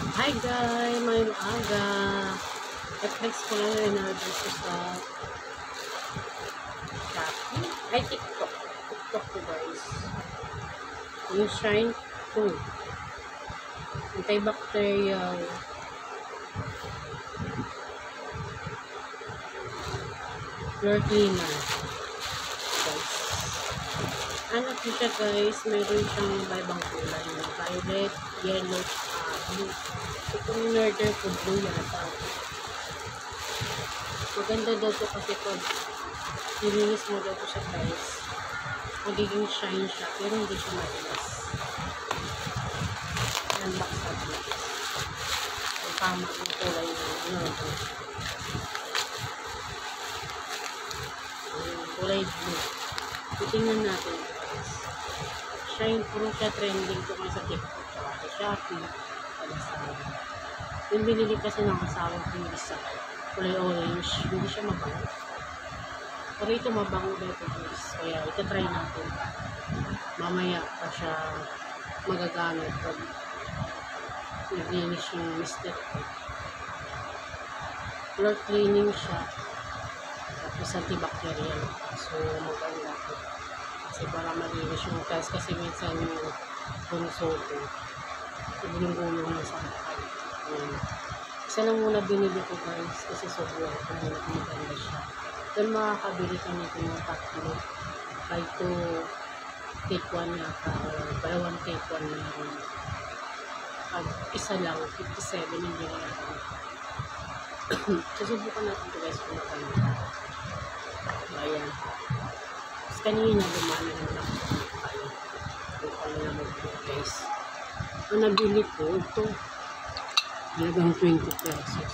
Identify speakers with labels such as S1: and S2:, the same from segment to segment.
S1: Hi guys, may maaga. Netflix ko lang yung in-order ko sa Shopee. Ay, TikTok. TikTok ko guys. Yung Shine 2. Antibacterial. Floor cleaner. Guys. Ano po siya guys? Mayroon siyang iba-ibang kulay. Violet, yellow, blue. Ito yung in-order ko blue yata. Maganda daw to kasi pag nilinis mo daw to siya guys, magiging shine siya pero hindi siya matigas. Unbox natin. Ang tama yung kulay ng in-order. Kulay blue. Titingnan natin guys. Shine puro siya trending ko sa TikTok sa Shopee. Yung binili kasi ng asawa ko yung isa. Kulay orange. Hindi siya mabango. Pero ito mabango dito guys. Kaya itatry natin. Mamaya pa siya magagamit pag naglinis yung mister. Floor cleaning siya. Tapos antibacterial. So maganda natin. Kasi para malinis yung tiles. Kasi minsan yung bunso ko. Ibinulong na sa akin. Isa lang muna binili ko guys. Kasi sobrang maganda siya. Doon makakabili kami ito ng tatlo. By 2 take 1 yata. By 1 take 1 na yun. Pag isa lang, 57 hindi na yata. Susubukan natin ito guys kung maganda. Ayan. Tapos kanina lumana na lang. Ayan. Kung ano na mag-book guys. Ang nabili ko ito. Halagang 20 pesos.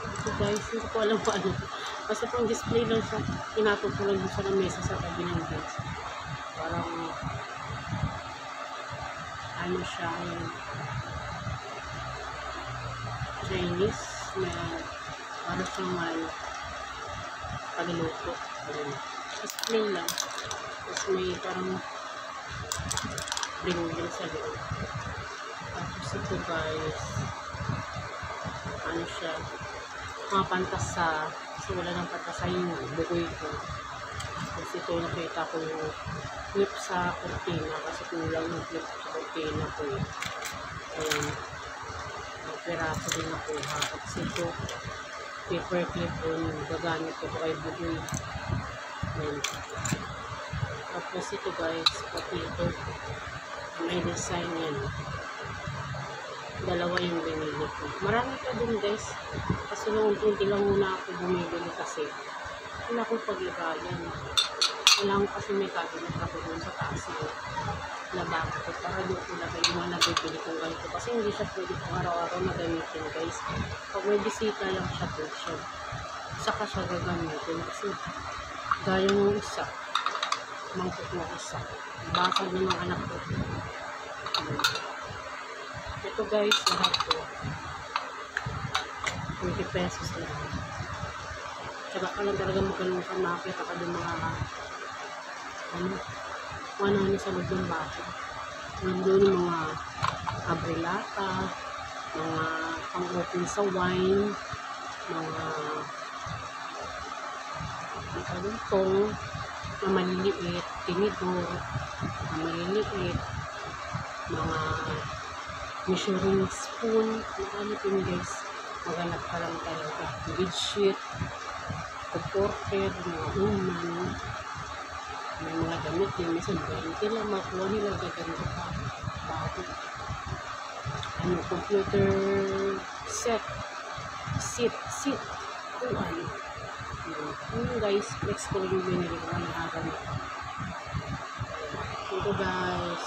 S1: Ito guys, hindi ko alam pa ano. Basta pang display lang siya. Tinapon ko lang sa mesa sa tabi ng guys. Parang ano siya Chinese na parang siyang may pagluto. Display lang. Tapos may parang bling-bling sa loob. Tapos ito guys, ano siya, mga pantasa, kasi wala ng pantasa yung bukoy ko. Tapos ito nakita ko yung clip sa kurtina, kasi kulang yung clip sa kurtina ko eh. Ayan, may piraso din nakuha. Tapos ito, paper clip po yung gagamit ko kay bukoy. Ayan. Tapos ito guys, pati ito, may design yan. Dalawa yung binili ko. Marami pa din guys. Kasi noong unti lang muna ako bumibili kasi wala akong paglagayan. Kailangan kasi may cabinet ako dun sa taas yung lababo ko. Para doon ko lagay yung mga nabibili kong ganito. Kasi hindi siya pwede kong araw-araw na gamitin guys. Pag may bisita lang siya po siya. Saka siya gagamitin. Kasi gaya ng isa. Mangkot ng isa. Basag ng mga anak ko. Ito guys, lahat po 20 pesos lang. Tsaka ka lang talaga magkaroon ka, makakita ka din mga ano sa loob ng baso. Nandun yung mga abrilata, mga pang-open sa wine, mga kalutong na maliliit, tinidor na maliliit, mga measuring spoon, ano din guys, maghanap ka lang talaga. Bedsheet, porter, mga uman, may mga damit din, minsan 20 lang, makuha nila gaganda pa. Bago. Ano, computer set, seat, uwan. Ano guys, flex ko yung binili ko, ang hagan. Ito guys.